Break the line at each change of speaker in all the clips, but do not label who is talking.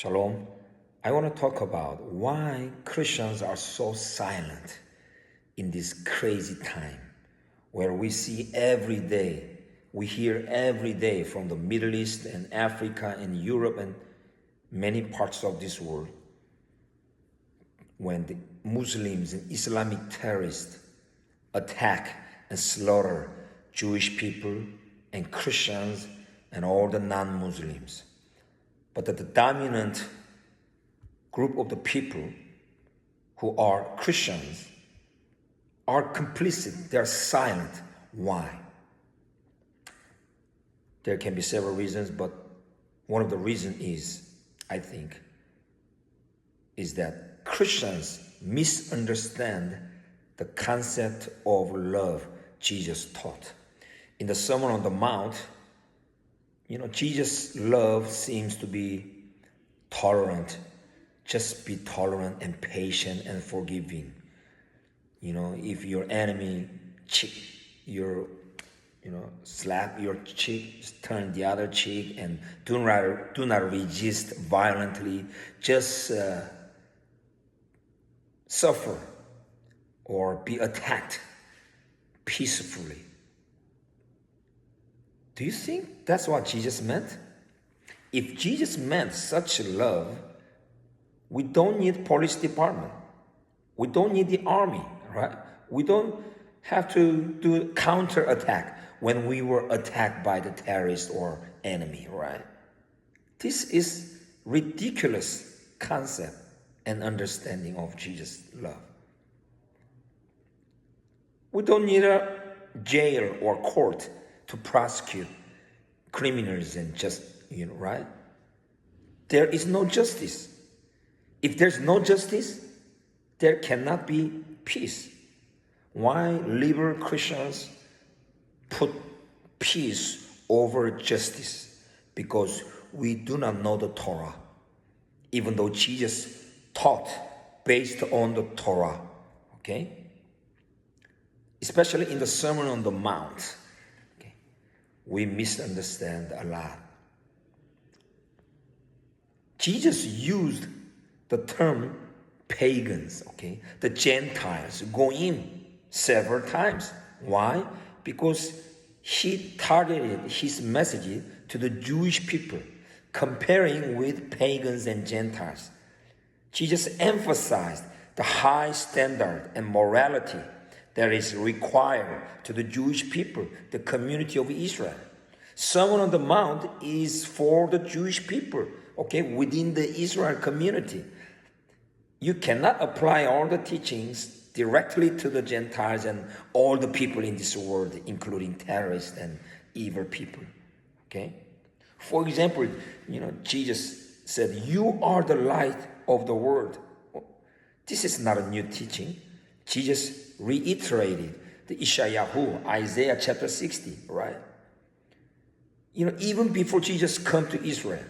Shalom. I want to talk about why Christians are so silent in this crazy time where we see every day, we hear every day from the Middle East and Africa and Europe and many parts of this world when the Muslims and Islamic terrorists attack and slaughter Jewish people and Christians and all the non-Muslims. But the dominant group of the people who are Christians are complicit, they're silent. Why? There can be several reasons, but one of the reasons is, I think, is that Christians misunderstand the concept of love Jesus taught. In the Sermon on the Mount, Jesus' love seems to be tolerant. Just be tolerant and patient and forgiving. If your enemy slap your cheek, just turn the other cheek and do not resist violently. Just suffer or be attacked peacefully. Do you think that's what Jesus meant? If Jesus meant such love, we don't need police department. We don't need the army, right? We don't have to do counterattack when we were attacked by the terrorist or enemy, right? This is ridiculous concept and understanding of Jesus' love. We don't need a jail or court to prosecute criminals and right? There is no justice. If there's no justice, there cannot be peace. Why liberal Christians put peace over justice? Because we do not know the Torah, even though Jesus taught based on the Torah, okay? Especially in the Sermon on the Mount, we misunderstand a lot. Jesus used the term pagans, the Gentiles, goyim, several times. Why? Because he targeted his message to the Jewish people, comparing with pagans and Gentiles. Jesus emphasized the high standard and morality that is required to the Jewish people, the community of Israel. Sermon on the Mount is for the Jewish people, within the Israel community. You cannot apply all the teachings directly to the Gentiles and all the people in this world, including terrorists and evil people, For example, Jesus said, "You are the light of the world." This is not a new teaching. Jesus reiterated the Isaiah chapter 60, right? Even before Jesus came to Israel,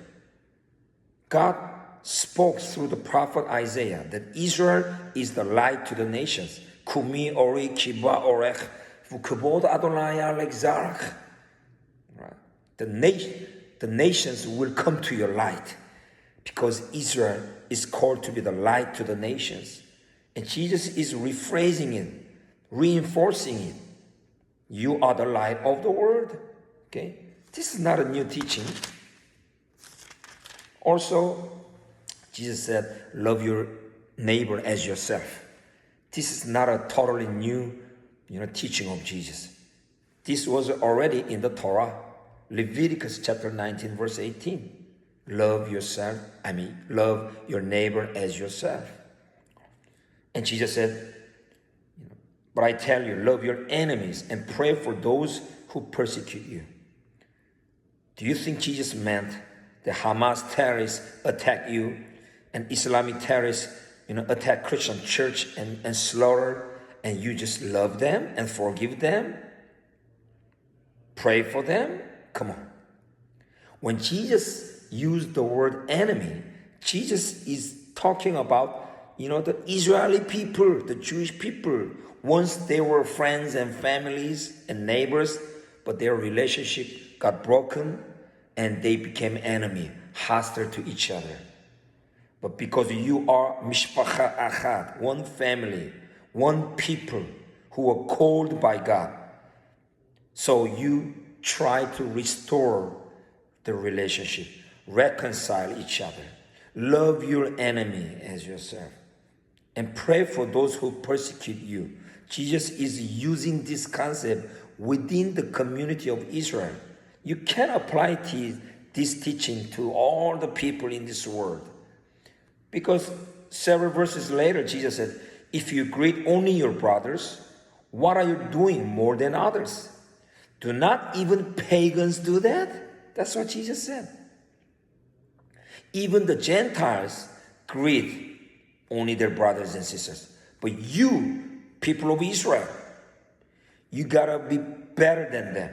God spoke through the prophet Isaiah that Israel is the light to the nations. Kumi ori kiba orech v'kavod Adonai alexarach. Right? The nations will come to your light because Israel is called to be the light to the nations. And Jesus is rephrasing it, reinforcing it. You are the light of the world. This is not a new teaching. Also, Jesus said, love your neighbor as yourself. This is not a totally new, teaching of Jesus. This was already in the Torah, Leviticus chapter 19, verse 18. Love your neighbor as yourself. And Jesus said, but I tell you, love your enemies and pray for those who persecute you. Do you think Jesus meant the Hamas terrorists attack you and Islamic terrorists, attack Christian church and slaughter, and you just love them and forgive them? Pray for them? Come on. When Jesus used the word enemy, Jesus is talking about the Israeli people, the Jewish people. Once they were friends and families and neighbors, but their relationship got broken and they became enemy, hostile to each other. But because you are mishpacha achad, one family, one people who are called by God, so you try to restore the relationship, reconcile each other, love your enemy as yourself, and pray for those who persecute you. Jesus is using this concept within the community of Israel. You can apply this teaching to all the people in this world. Because several verses later, Jesus said, if you greet only your brothers, what are you doing more than others? Do not even pagans do that? That's what Jesus said. Even the Gentiles greet only their brothers and sisters. But you, people of Israel, you gotta be better than them.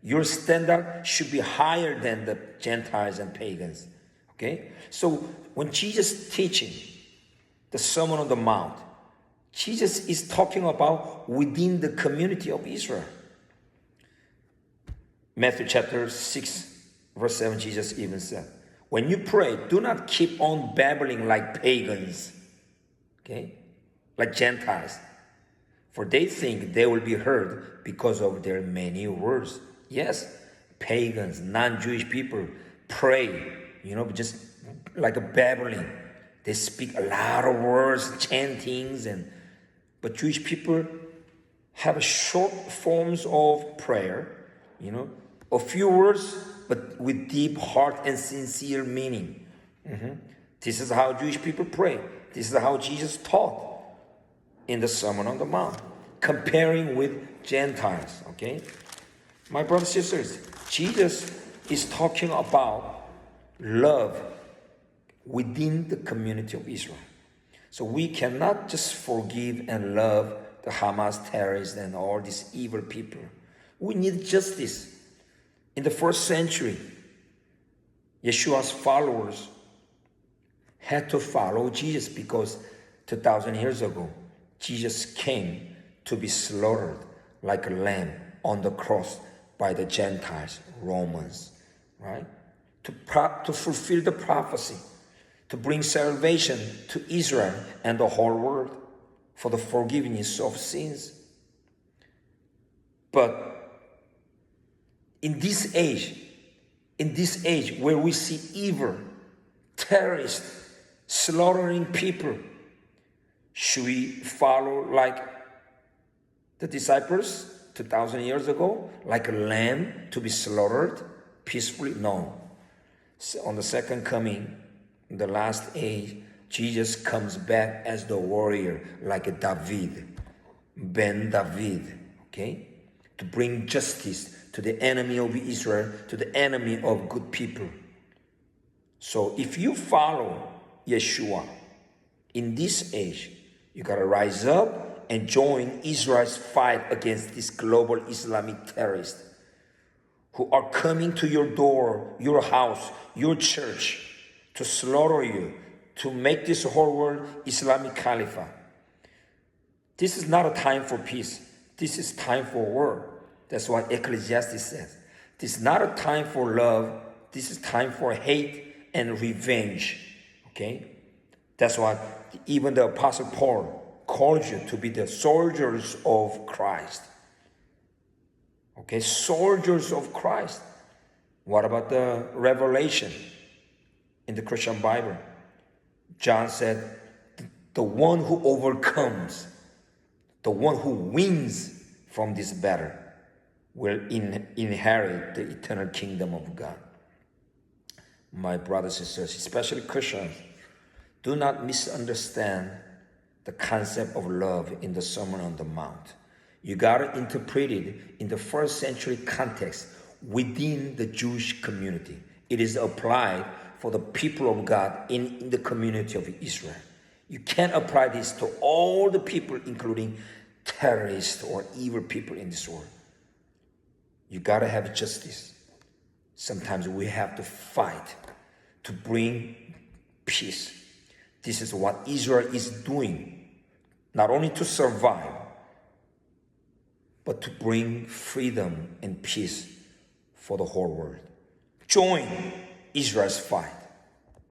Your standard should be higher than the Gentiles and pagans. Okay? So when Jesus teaching the Sermon on the Mount, Jesus is talking about within the community of Israel. Matthew chapter 6, verse 7, Jesus even said, when you pray, do not keep on babbling like pagans, okay? Like Gentiles. For they think they will be heard because of their many words. Yes, pagans, non-Jewish people pray, just like a babbling. They speak a lot of words, chantings, but Jewish people have short forms of prayer, a few words, but with deep heart and sincere meaning. This is how Jewish people pray. This is how Jesus taught in the Sermon on the Mount, comparing with Gentiles, okay? My brothers and sisters, Jesus is talking about love within the community of Israel. So we cannot just forgive and love the Hamas terrorists and all these evil people. We need justice. In the first century, Yeshua's followers had to follow Jesus because 2,000 years ago, Jesus came to be slaughtered like a lamb on the cross by the Gentiles, Romans, right? To fulfill the prophecy, to bring salvation to Israel and the whole world for the forgiveness of sins. But in this age where we see evil, terrorists, slaughtering people, should we follow like the disciples 2,000 years ago, like a lamb to be slaughtered peacefully? No. So on the second coming, in the last age, Jesus comes back as the warrior, like a David, Ben David, okay? To bring justice to the enemy of Israel, to the enemy of good people. So if you follow Yeshua in this age, you gotta rise up and join Israel's fight against these global Islamic terrorists who are coming to your door, your house, your church to slaughter you, to make this whole world Islamic Caliphate. This is not a time for peace. This is time for war. That's what Ecclesiastes says. This is not a time for love. This is time for hate and revenge. Okay? That's why even the Apostle Paul calls you to be the soldiers of Christ. Okay? Soldiers of Christ. What about the Revelation in the Christian Bible? John said, the one who overcomes, the one who wins from this battle will inherit the eternal kingdom of God. My brothers and sisters, especially Christians, do not misunderstand the concept of love in the Sermon on the Mount. You got to interpret it in the first century context within the Jewish community. It is applied for the people of God in the community of Israel. You can't apply this to all the people, including terrorists or evil people in this world. You gotta have justice. Sometimes we have to fight to bring peace. This is what Israel is doing, not only to survive, but to bring freedom and peace for the whole world. Join Israel's fight.